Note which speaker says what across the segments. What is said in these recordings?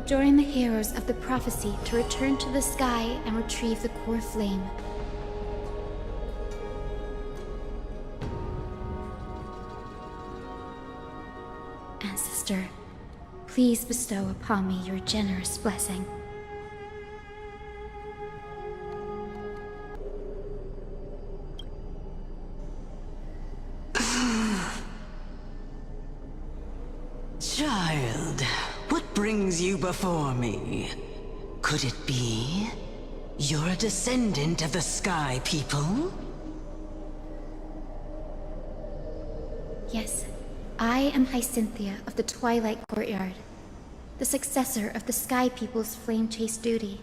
Speaker 1: Join the heroes of the prophecy to return to the sky and retrieve the core flame. Ancestor, please bestow upon me your generous blessing.
Speaker 2: Child, what brings you before me? Could it be you're a descendant of the Sky People?
Speaker 1: Yes, I am Hyacinthia of the Twilight Courtyard, the successor of the Sky People's Flame Chase duty.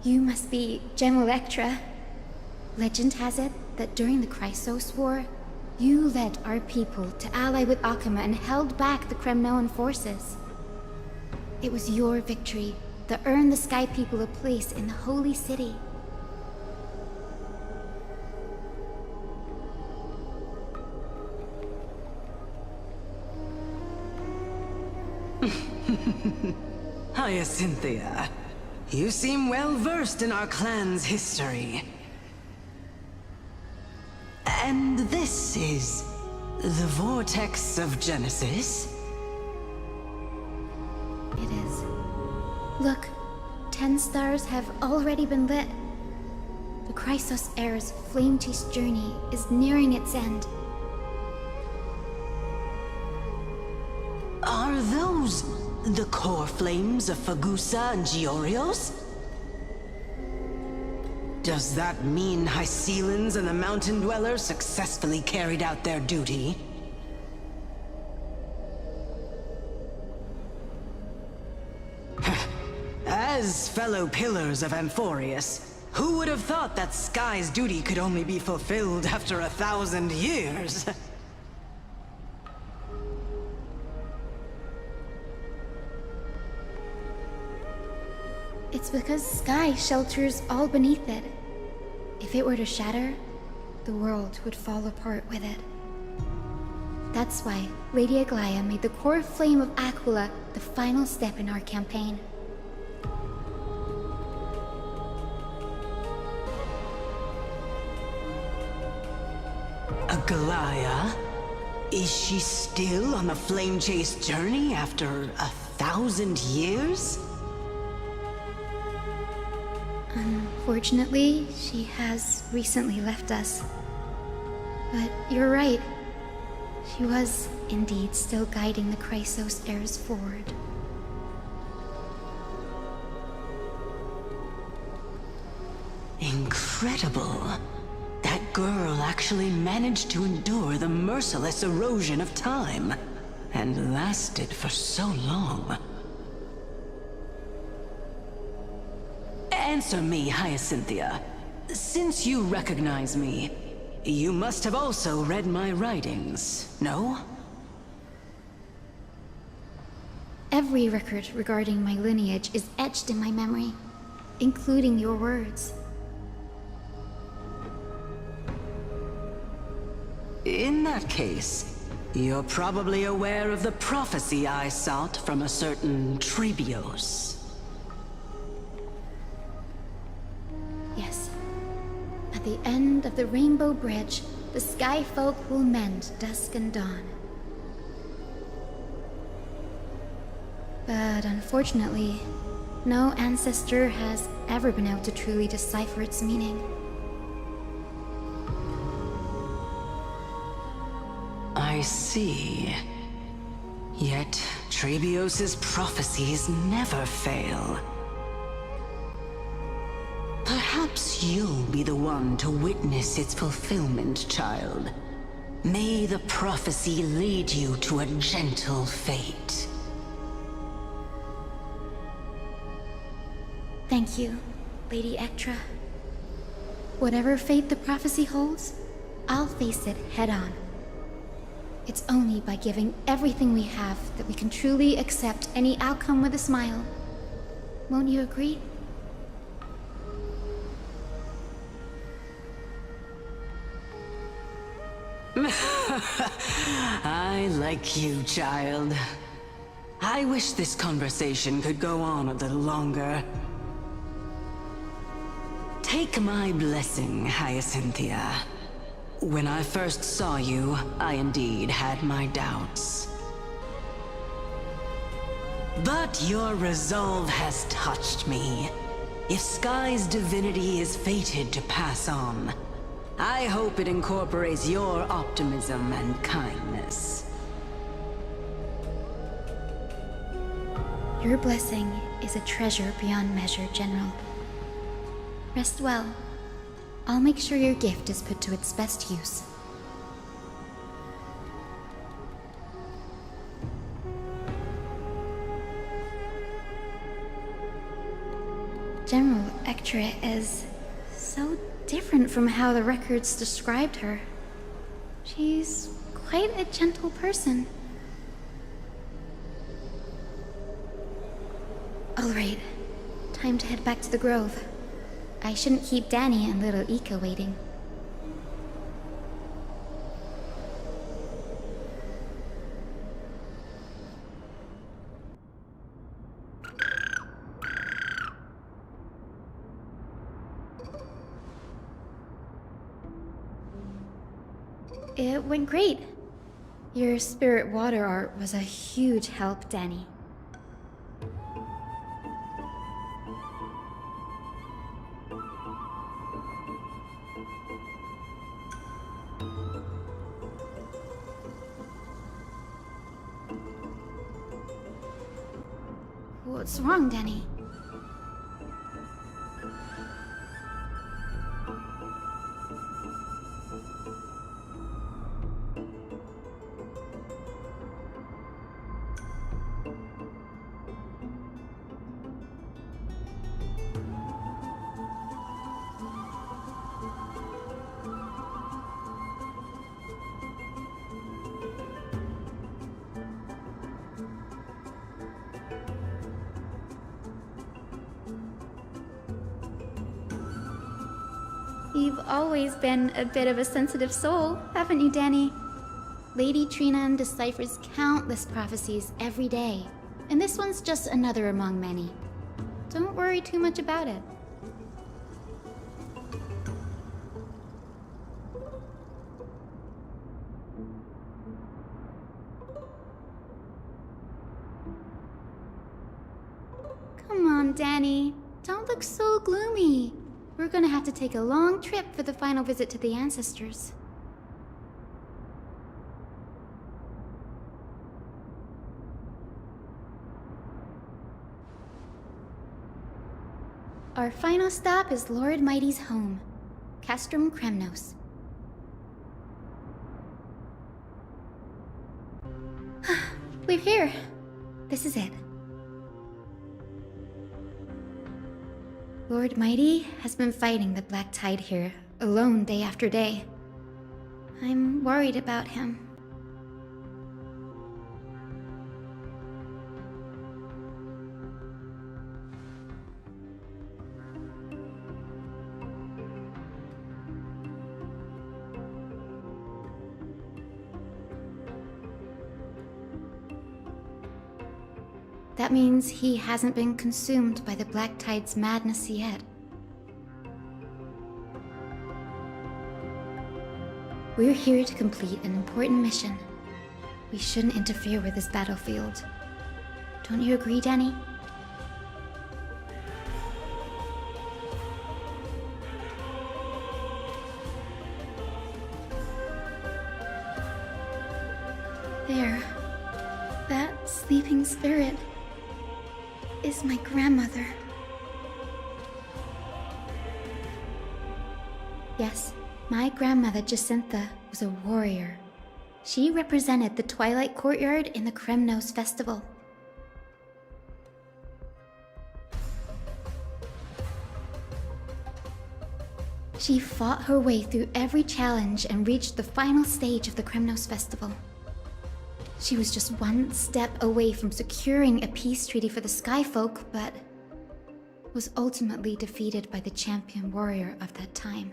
Speaker 1: You must be Gem Electra. Legend has it that during the Chrysos War, you led our people to ally with Akama and held back the Kremnoan forces. It was your victory that earned the Sky People a place in the Holy City.
Speaker 2: Hyacinthia, you seem well versed in our clan's history. And this is the Vortex of Genesis?
Speaker 1: It is. Look, 10 stars have already been lit. The Chrysos Heir's flame chase journey is nearing its end.
Speaker 2: Are those the core flames of Fagusa and Giorios? Does that mean Hycelans and the Mountain Dwellers successfully carried out their duty? As fellow pillars of Amphorius, who would have thought that Sky's duty could only be fulfilled after 1,000 years?
Speaker 1: It's because Sky shelters all beneath it. If it were to shatter, the world would fall apart with it. That's why Lady Aglaia made the core flame of Aquila the final step in our campaign.
Speaker 2: Aglaia? Is she still on the flame chase journey after 1,000 years?
Speaker 1: Unfortunately, she has recently left us. But you're right. She was indeed still guiding the Chrysos heirs forward.
Speaker 2: Incredible. That girl actually managed to endure the merciless erosion of time, and lasted for so long. Answer me, Hyacinthia. Since you recognize me, you must have also read my writings, no?
Speaker 1: Every record regarding my lineage is etched in my memory, including your words.
Speaker 2: In that case, you're probably aware of the prophecy I sought from a certain Trebios.
Speaker 1: Yes. At the end of the Rainbow Bridge, the Sky Folk will mend dusk and dawn. But unfortunately, no ancestor has ever been able to truly decipher its meaning.
Speaker 2: I see. Yet, Trebios' prophecies never fail. Perhaps you'll be the one to witness its fulfillment, child. May the prophecy lead you to a gentle fate.
Speaker 1: Thank you, Lady Ectra. Whatever fate the prophecy holds, I'll face it head-on. It's only by giving everything we have that we can truly accept any outcome with a smile. Won't you agree?
Speaker 2: I like you, child. I wish this conversation could go on a little longer. Take my blessing, Hyacinthia. When I first saw you, I indeed had my doubts. But your resolve has touched me. If Sky's divinity is fated to pass on, I hope it incorporates your optimism and kindness.
Speaker 1: Your blessing is a treasure beyond measure, General. Rest well. I'll make sure your gift is put to its best use. General Ectra is so different from how the records described her. She's quite a gentle person. All right, time to head back to the Grove. I shouldn't keep Danny and little Ika waiting. It went great. Your spirit water art was a huge help, Danny. What's wrong, Danny? You've always been a bit of a sensitive soul, haven't you, Danny? Lady Trina deciphers countless prophecies every day, and this one's just another among many. Don't worry too much about it. Come on, Danny. Don't look so gloomy. We're gonna have to take a long trip for the final visit to the ancestors. Our final stop is Lord Mighty's home, Castrum Kremnos. We're here. This is it. Lord Mighty has been fighting the Black Tide here, alone day after day. I'm worried about him. That means he hasn't been consumed by the Black Tide's madness yet. We're here to complete an important mission. We shouldn't interfere with this battlefield. Don't you agree, Danny? There. That sleeping spirit is my grandmother. Yes, my grandmother Jacintha was a warrior. She represented the Twilight Courtyard in the Kremnos Festival. She fought her way through every challenge and reached the final stage of the Kremnos Festival. She was just one step away from securing a peace treaty for the Skyfolk, but was ultimately defeated by the champion warrior of that time.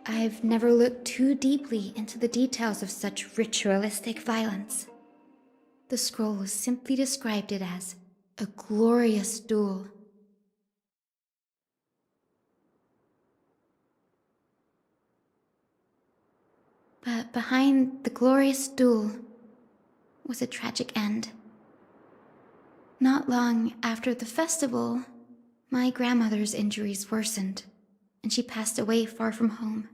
Speaker 1: I've never looked too deeply into the details of such ritualistic violence. The scroll simply described it as a glorious duel. But behind the glorious duel was a tragic end. Not long after the festival, my grandmother's injuries worsened, and she passed away far from home.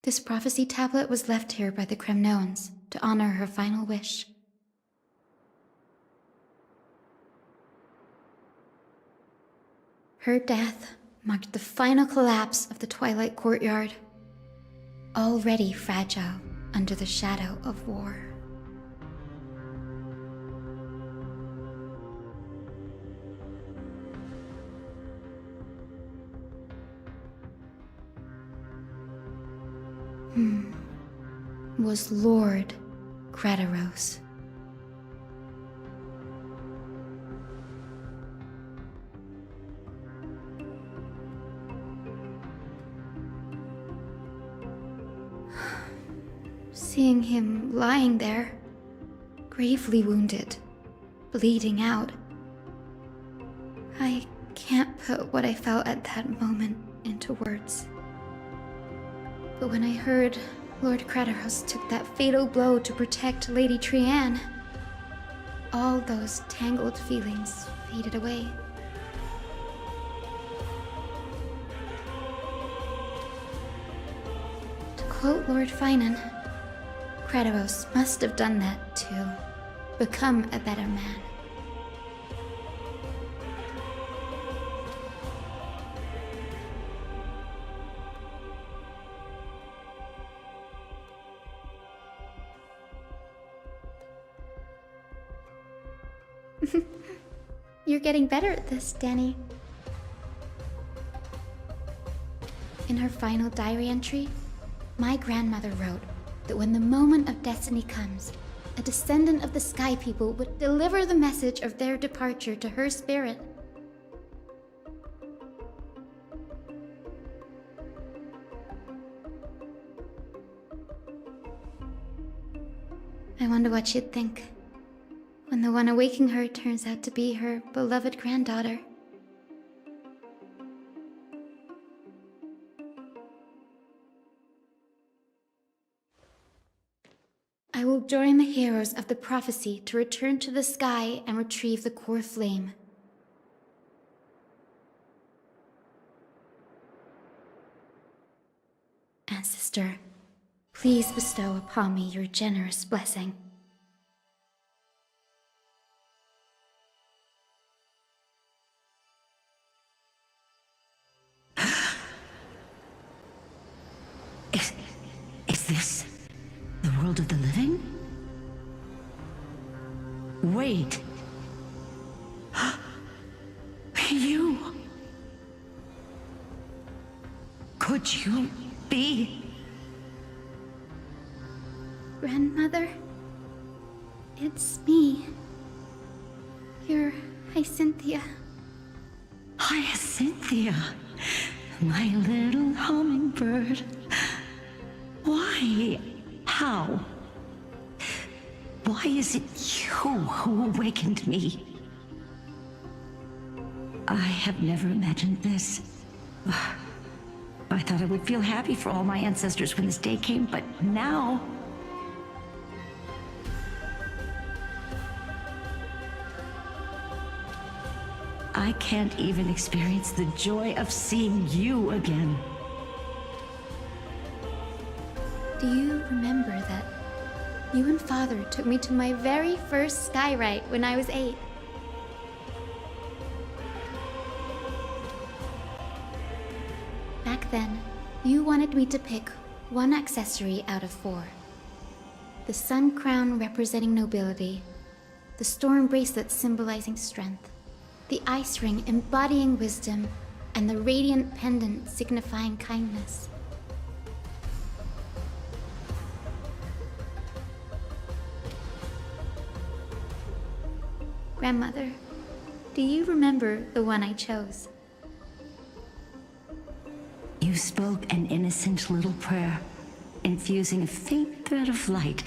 Speaker 1: This prophecy tablet was left here by the Kremnoans to honor her final wish. Her death marked the final collapse of the Twilight Courtyard, already fragile under the shadow of war. Was Lord Kratos. Seeing him lying there, gravely wounded, bleeding out, I can't put what I felt at that moment into words. But when I heard Lord Kratos took that fatal blow to protect Lady Trianne, all those tangled feelings faded away. To quote Lord Finan, Kratos must have done that to become a better man. You're getting better at this, Danny. In her final diary entry, my grandmother wrote that when the moment of destiny comes, a descendant of the Sky People would deliver the message of their departure to her spirit. I wonder what she'd think when the one awaking her turns out to be her beloved granddaughter. I will join the heroes of the prophecy to return to the sky and retrieve the core flame. Ancestor, please bestow upon me your generous blessing.
Speaker 2: Is this the world of the living? Wait. You... Could you be...
Speaker 1: Grandmother? It's me. Your Hyacinthia.
Speaker 2: Hyacinthia, my little hummingbird. Why? How? Why is it you who awakened me? I have never imagined this. I thought I would feel happy for all my ancestors when this day came, but now... I can't even experience the joy of seeing you again.
Speaker 1: Do you remember that you and Father took me to my very first skyrite when I was 8? Back then, you wanted me to pick one accessory out of 4. The sun crown representing nobility, the storm bracelet symbolizing strength, the ice ring embodying wisdom, and the radiant pendant signifying kindness. Grandmother, do you remember the one I chose?
Speaker 2: You You spoke an innocent little prayer, infusing a faint thread of light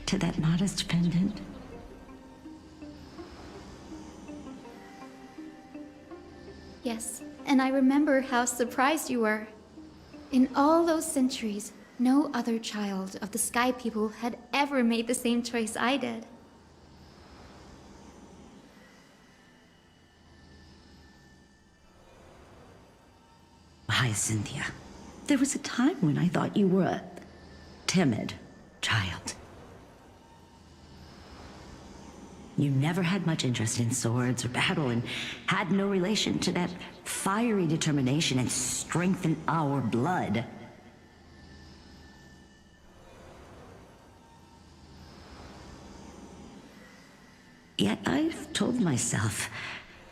Speaker 2: to that modest pendant.
Speaker 1: Yes, and I remember how surprised you were. In all those centuries, no other child of the Sky People had ever made the same choice I did.
Speaker 2: Hyacinthia, there was a time when I thought you were a timid child. You never had much interest in swords or battle and had no relation to that fiery determination and strength in our blood. Yet I've told myself,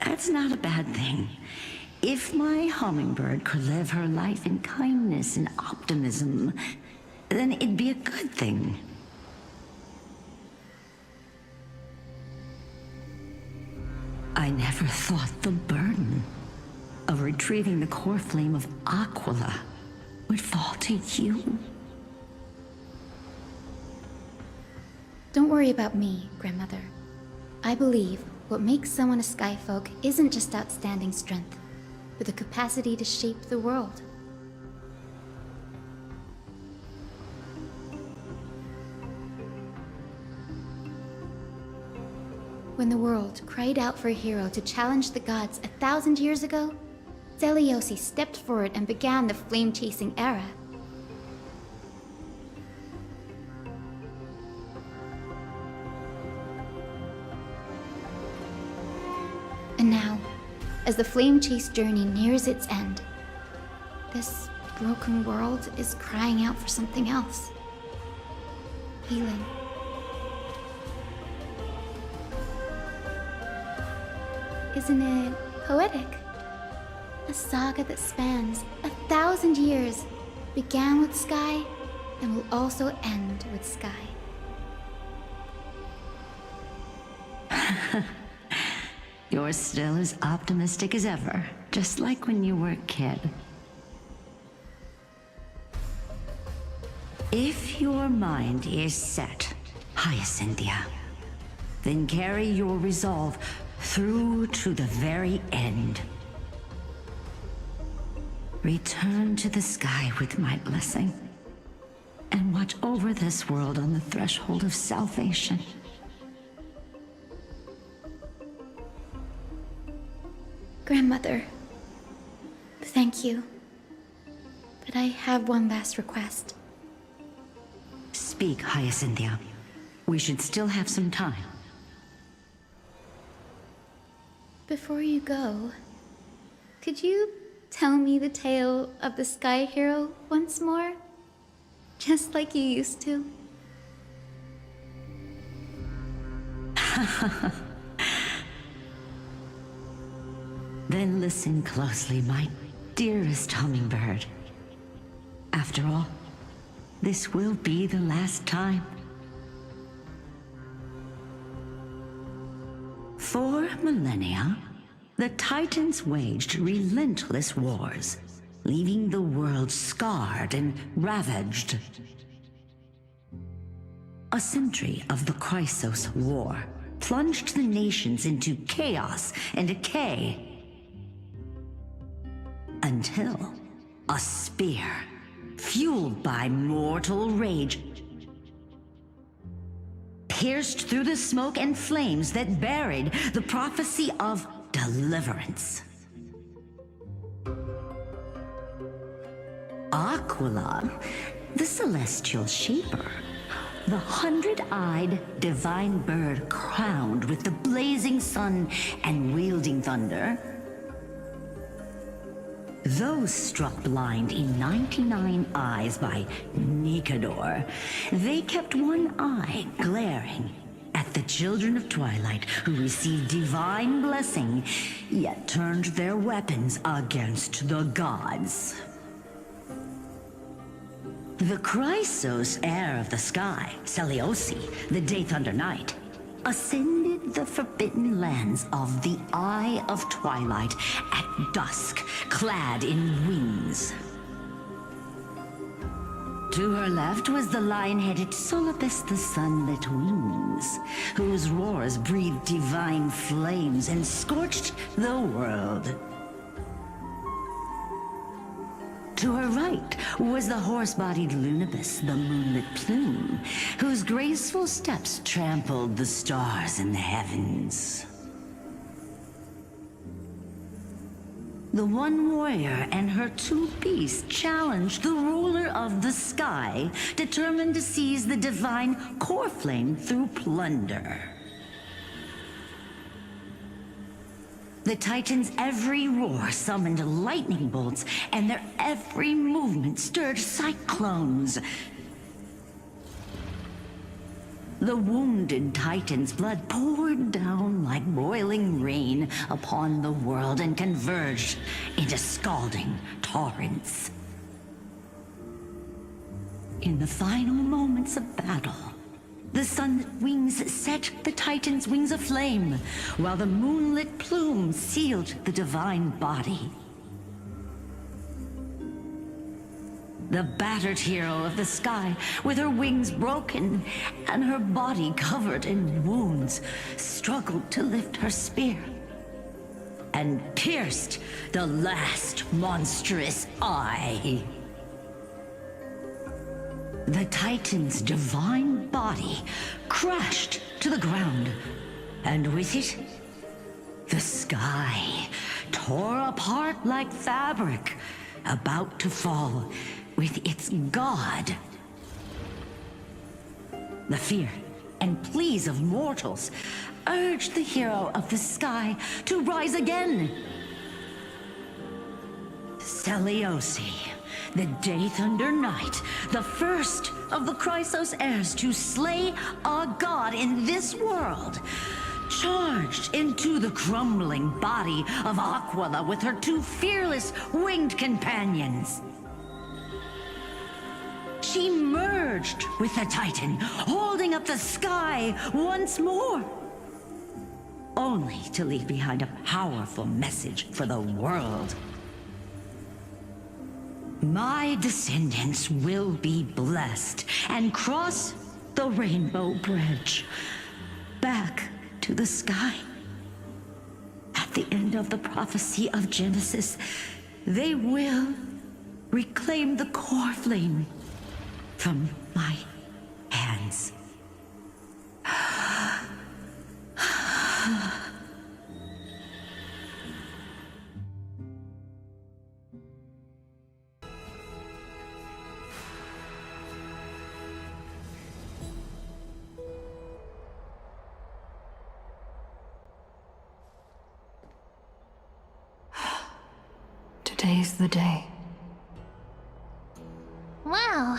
Speaker 2: that's not a bad thing. If my hummingbird could live her life in kindness and optimism, then it'd be a good thing. I never thought the burden of retrieving the core flame of Aquila would fall to you.
Speaker 1: Don't worry about me, Grandmother. I believe what makes someone a Skyfolk isn't just outstanding strength, but the capacity to shape the world. When the world cried out for a hero to challenge the gods 1,000 years ago, Zeliosi stepped forward and began the flame-chasing era. And now, as the flame chase journey nears its end, this broken world is crying out for something else. Healing. Isn't it poetic? A saga that spans 1,000 years, began with Sky, and will also end with Sky.
Speaker 2: You're still as optimistic as ever, just like when you were a kid. If your mind is set, Hyacinthia, then carry your resolve through to the very end. Return to the sky with my blessing, and watch over this world on the threshold of salvation.
Speaker 1: Grandmother, thank you. But I have one last request.
Speaker 2: Speak, Hyacinthia. We should still have some time.
Speaker 1: Before you go, could you tell me the tale of the Sky Hero once more? Just like you used to.
Speaker 2: Then listen closely, my dearest hummingbird. After all, this will be the last time. For millennia, the Titans waged relentless wars, leaving the world scarred and ravaged. A century of the Chrysos War plunged the nations into chaos and decay, until a spear, fueled by mortal rage, pierced through the smoke and flames that buried the prophecy of deliverance. Aquila, the celestial shaper, the 100-eyed divine bird crowned with the blazing sun and wielding thunder, those struck blind in 99 eyes by Nikador, they kept one eye glaring at the children of Twilight who received divine blessing, yet turned their weapons against the gods. The Chrysos heir of the sky, Seliosi, the Day Thunder Knight, ascended the forbidden lands of the Eye of Twilight at dusk, clad in wings.
Speaker 3: To her left was the lion-headed Solibus the Sunlit Wings, whose roars breathed divine flames and scorched the world. To her right was the horse-bodied Lunibus, the Moonlit Plume, whose graceful steps trampled the stars in the heavens. The one warrior and her two beasts challenged the ruler of the sky, determined to seize the divine core flame through plunder. The Titans' every roar summoned lightning bolts, and their every movement stirred cyclones. The wounded Titan's blood poured down like boiling rain upon the world and converged into scalding torrents. In the final moments of battle, the Sunlit Wings set the Titan's wings aflame, while the Moonlit Plume sealed the divine body. The battered hero of the sky, with her wings broken and her body covered in wounds, struggled to lift her spear and pierced the last monstrous eye. The Titan's divine body crashed to the ground, and with it, the sky tore apart like fabric, about to fall with its god. The fear and pleas of mortals urged the hero of the sky to rise again. Celiosi, the Day Thunder Knight, the first of the Chrysos heirs to slay a god in this world, charged into the crumbling body of Aquila with her two fearless winged companions. She merged with the Titan, holding up the sky once more, only to leave behind a powerful message for the world. My descendants will be blessed and cross the rainbow bridge back to the sky. At the end of the prophecy of Genesis, they will reclaim the core flame from my hands.
Speaker 4: Today's the day.
Speaker 1: Wow,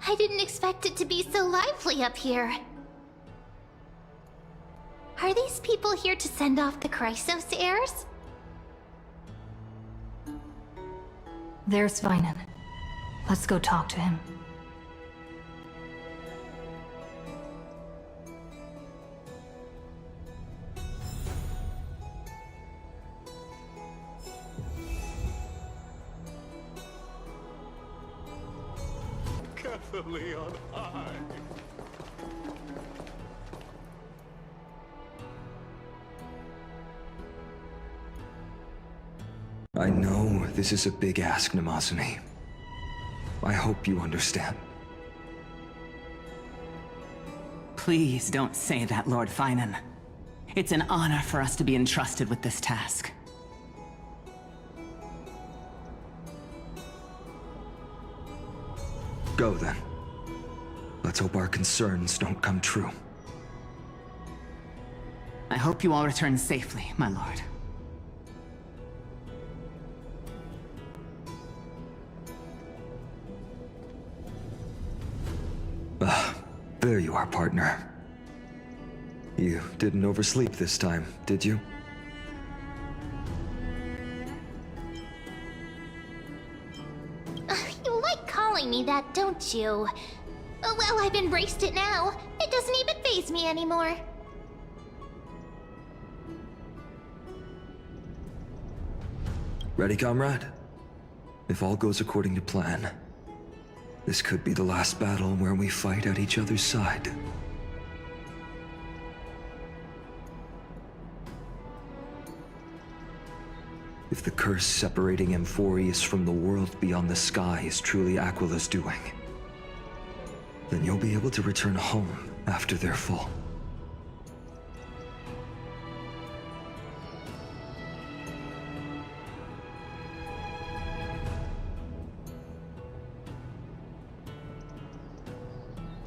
Speaker 1: I didn't expect it to be so lively up here. Are these people here to send off the Chrysos heirs?
Speaker 4: There's Vinan. Let's go talk to him.
Speaker 5: Carefully on high.
Speaker 6: I know this is a big ask, Namazune. I hope you understand.
Speaker 7: Please don't say that, Lord Finan. It's an honor for us to be entrusted with this task.
Speaker 6: Go then. Let's hope our concerns don't come true.
Speaker 7: I hope you all return safely, my lord.
Speaker 6: There you are, partner. You didn't oversleep this time, did you?
Speaker 1: You like calling me that, don't you? Oh, well, I've embraced it now. It doesn't even faze me anymore.
Speaker 6: Ready, comrade? If all goes according to plan, This could be the last battle where we fight at each other's side. If the curse separating Amphorius from the world beyond the sky is truly Aquila's doing, then you'll be able to return home after their fall.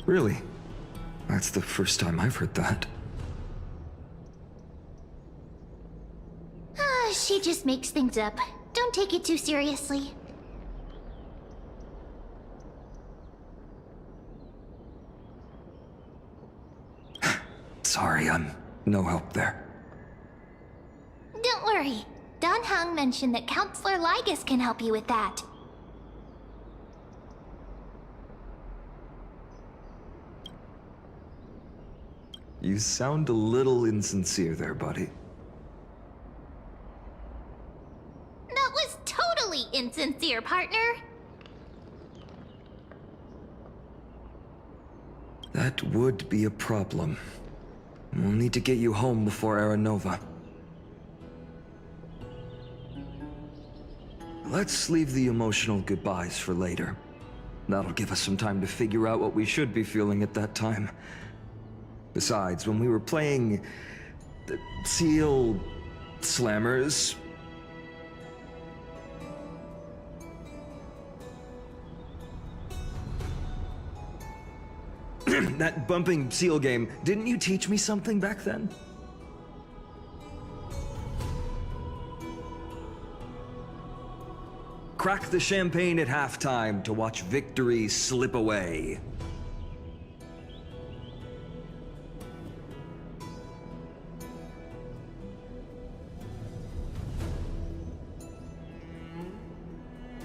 Speaker 6: Really? That's the first time I've heard that.
Speaker 1: She just makes things up. Don't take it too seriously.
Speaker 6: Sorry, I'm no help there.
Speaker 1: Don't worry. Don Hung mentioned that Counselor Lygus can help you with that.
Speaker 6: You sound a little insincere there, buddy.
Speaker 1: That was totally insincere, partner.
Speaker 6: That would be a problem. We'll need to get you home before Aranova. Let's leave the emotional goodbyes for later. That'll give us some time to figure out what we should be feeling at that time. Besides, when we were playing the Seal Slammers, that bumping seal game, didn't you teach me something back then? Crack the champagne at halftime to watch victory slip away.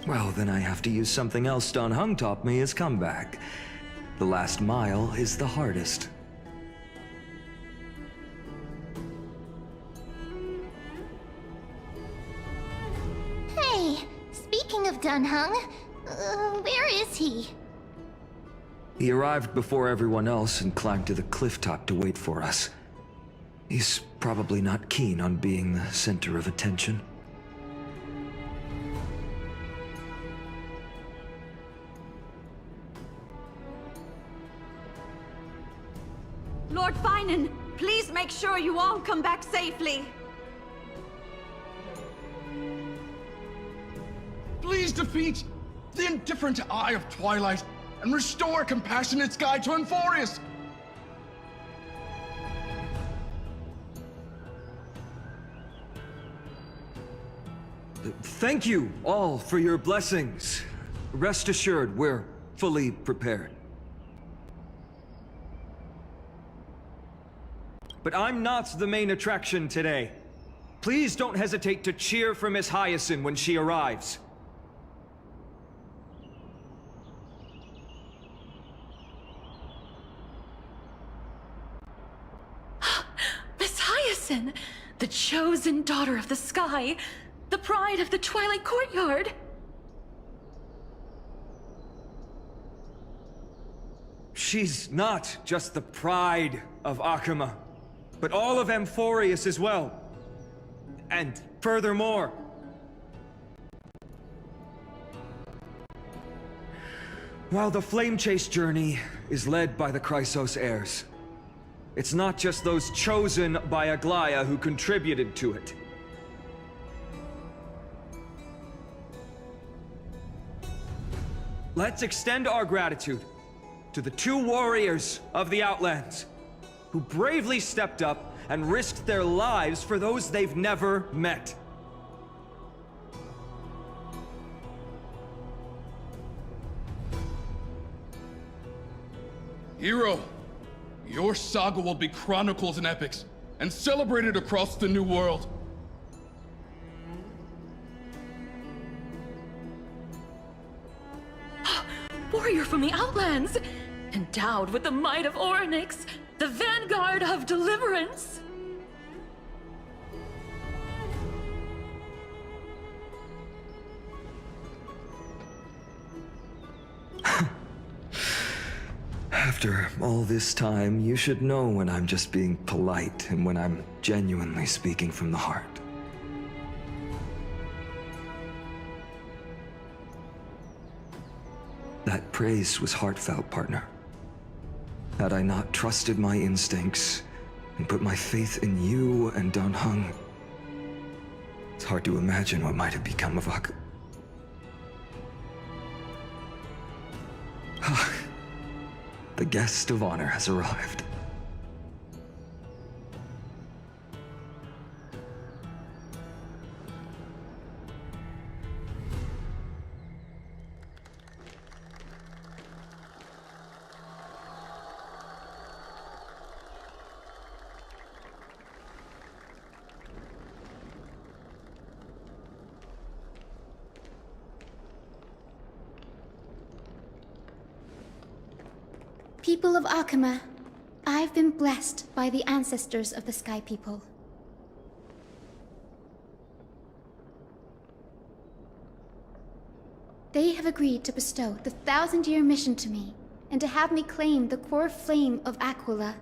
Speaker 6: Well, then I have to use something else Don Hung taught me as comeback. The last mile is the hardest.
Speaker 1: Hey, speaking of Don Hung, where is he?
Speaker 6: He arrived before everyone else and climbed to the cliff top to wait for us. He's probably not keen on being the center of attention.
Speaker 5: Lord Finan, please make sure you all come back safely.
Speaker 8: Please defeat the indifferent eye of Twilight and restore compassionate sky to Amphorius.
Speaker 6: Thank you all for your blessings. Rest assured, we're fully prepared. But I'm not the main attraction today. Please don't hesitate to cheer for Miss Hyacinth when she arrives.
Speaker 9: Miss Hyacinth, the chosen daughter of the sky, the pride of the Twilight Courtyard.
Speaker 6: She's not just the pride of Akuma, but all of Amphorius as well. And furthermore, while the Flame Chase journey is led by the Chrysos heirs, it's not just those chosen by Aglaya who contributed to it. Let's extend our gratitude to the two warriors of the Outlands who bravely stepped up and risked their lives for those they've never met.
Speaker 8: Hero, your saga will be chronicled in epics and celebrated across the New World.
Speaker 9: Warrior from the Outlands, endowed with the might of Orynyx, the vanguard of deliverance.
Speaker 6: After all this time, you should know when I'm just being polite and when I'm genuinely speaking from the heart. That praise was heartfelt, partner. Had I not trusted my instincts and put my faith in you and Dan Heng, it's hard to imagine what might have become of Ak. The guest of honor has arrived.
Speaker 1: People of Akama, I've been blessed by the ancestors of the Sky People. They have agreed to bestow the 1,000-year mission to me, and to have me claim the core flame of Aquila.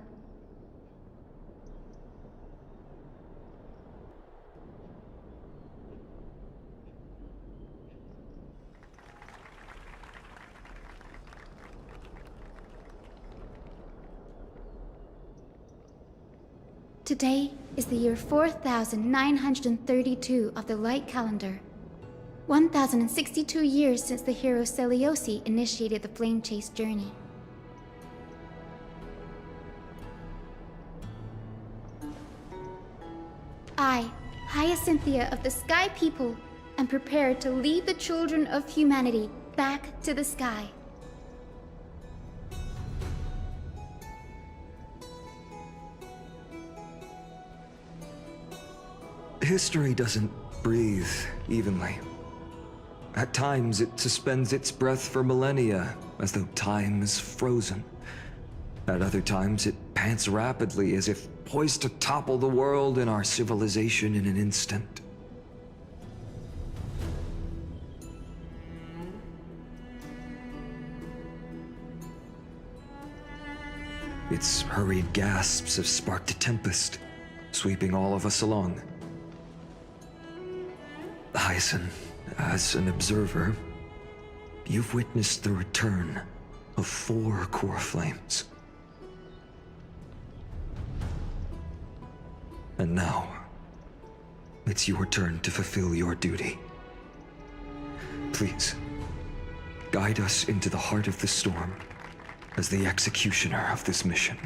Speaker 1: Today is the year 4932 of the Light Calendar. 1062 years since the hero Seliosi initiated the Flame Chase journey. I, Hyacinthia of the Sky People, am prepared to lead the children of humanity back to the sky.
Speaker 6: History doesn't breathe evenly. At times, it suspends its breath for millennia, as though time is frozen. At other times, it pants rapidly, as if poised to topple the world and our civilization in an instant. Its hurried gasps have sparked a tempest, sweeping all of us along. Hyacinth, as an observer, you've witnessed the return of 4 core flames. And now, it's your turn to fulfill your duty. Please, guide us into the heart of the storm as the executioner of this mission.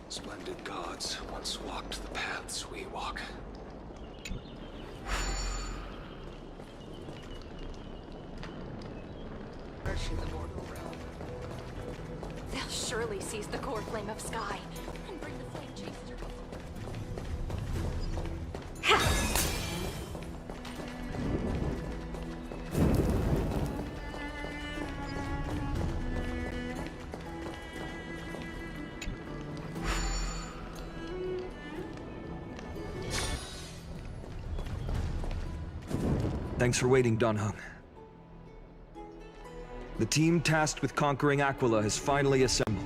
Speaker 10: Splendid gods once walked the paths we walk.
Speaker 9: They'll surely seize the core flame of sky and bring the flame chaser.
Speaker 6: Thanks for waiting, Dan Heng. The team tasked with conquering Aquila has finally assembled.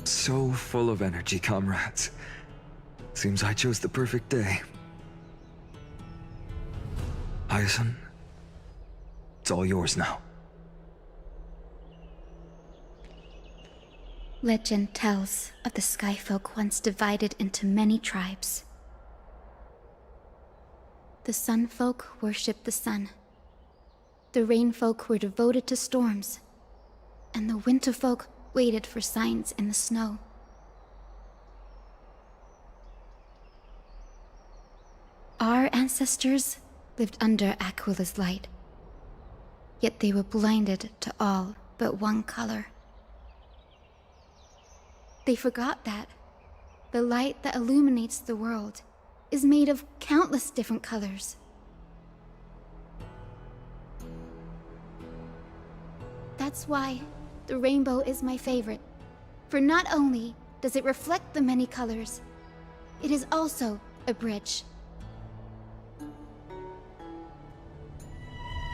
Speaker 6: So full of energy, comrades. Seems I chose the perfect day. Hyacinth, it's all yours now.
Speaker 1: Legend tells of the Skyfolk once divided into many tribes. The Sunfolk worshipped the sun. The Rainfolk were devoted to storms. And the Winterfolk waited for signs in the snow. Our ancestors lived under Aquila's light. Yet they were blinded to all but one color. They forgot that the light that illuminates the world is made of countless different colors. That's why the rainbow is my favorite. For not only does it reflect the many colors, it is also a bridge.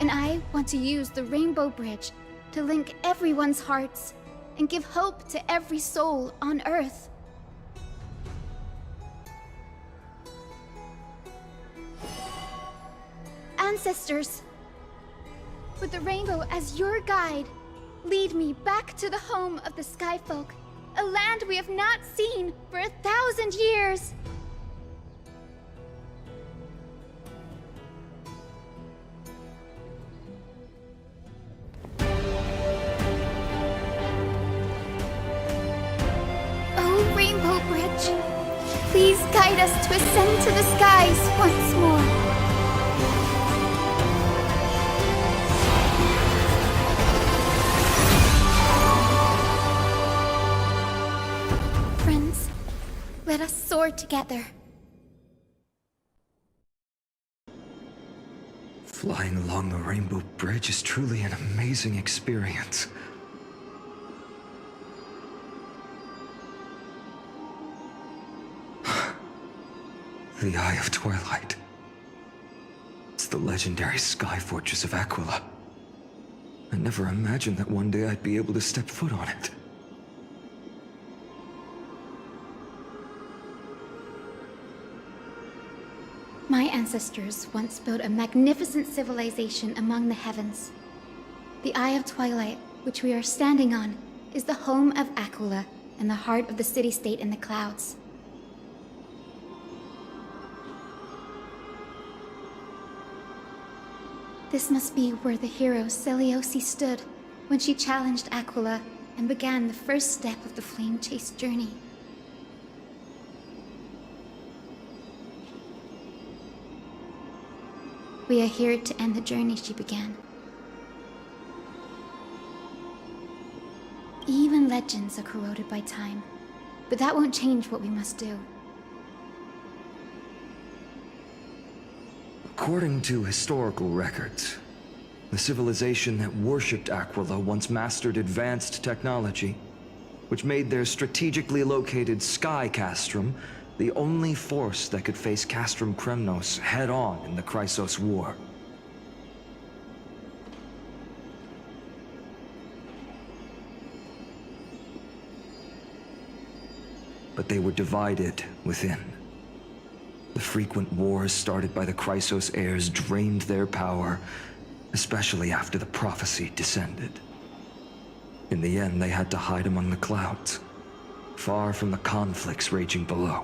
Speaker 1: And I want to use the Rainbow Bridge to link everyone's hearts and give hope to every soul on Earth. Ancestors, with the rainbow as your guide, lead me back to the home of the Skyfolk, a land we have not seen for 1,000 years. Oh, Rainbow Bridge, please guide us to ascend to the skies once more. Let us soar together.
Speaker 6: Flying along the Rainbow Bridge is truly an amazing experience. The Eye of Twilight. It's the legendary sky fortress of Aquila. I never imagined that one day I'd be able to step foot on it.
Speaker 1: My ancestors once built a magnificent civilization among the heavens. The Eye of Twilight, which we are standing on, is the home of Aquila and the heart of the city-state in the clouds. This must be where the hero Seleucus stood when she challenged Aquila and began the first step of the flame chase journey. We are here to end the journey she began. Even legends are corroded by time, but that won't change what we must do.
Speaker 6: According to historical records, the civilization that worshipped Aquila once mastered advanced technology, which made their strategically located sky castrum the only force that could face Castrum Kremnos head-on in the Chrysos War. But they were divided within. The frequent wars started by the Chrysos heirs drained their power, especially after the prophecy descended. In the end, they had to hide among the clouds, far from the conflicts raging below.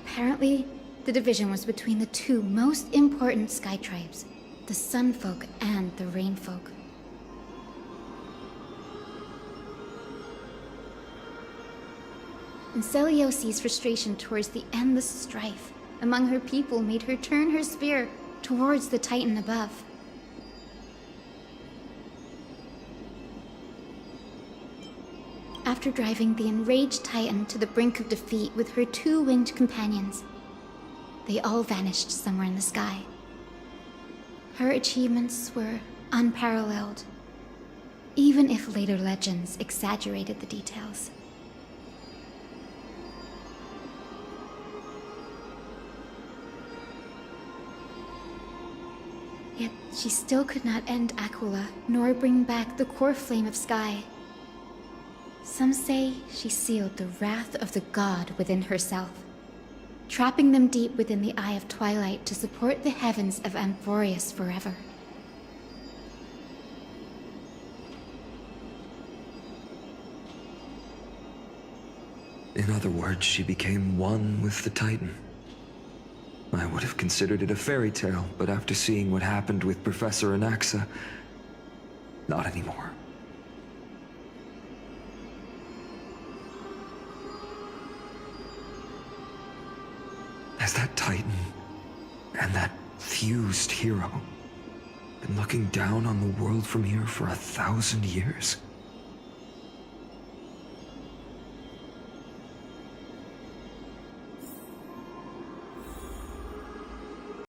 Speaker 1: Apparently, the division was between the two most important sky tribes, the Sunfolk and the Rainfolk. And Seleucus' frustration towards the endless strife among her people made her turn her spear towards the Titan above. After driving the enraged Titan to the brink of defeat with her two-winged companions, they all vanished somewhere in the sky. Her achievements were unparalleled, even if later legends exaggerated the details. Yet she still could not end Aquila, nor bring back the core flame of sky. Some say she sealed the wrath of the god within herself. trapping them deep within the Eye of Twilight to support the heavens of Amphorius forever.
Speaker 6: In other words, she became one with the Titan. I would have considered it a fairy tale, but after seeing what happened with Professor Anaxa, not anymore. Has that Titan and that fused hero been looking down on the world from here for 1,000 years?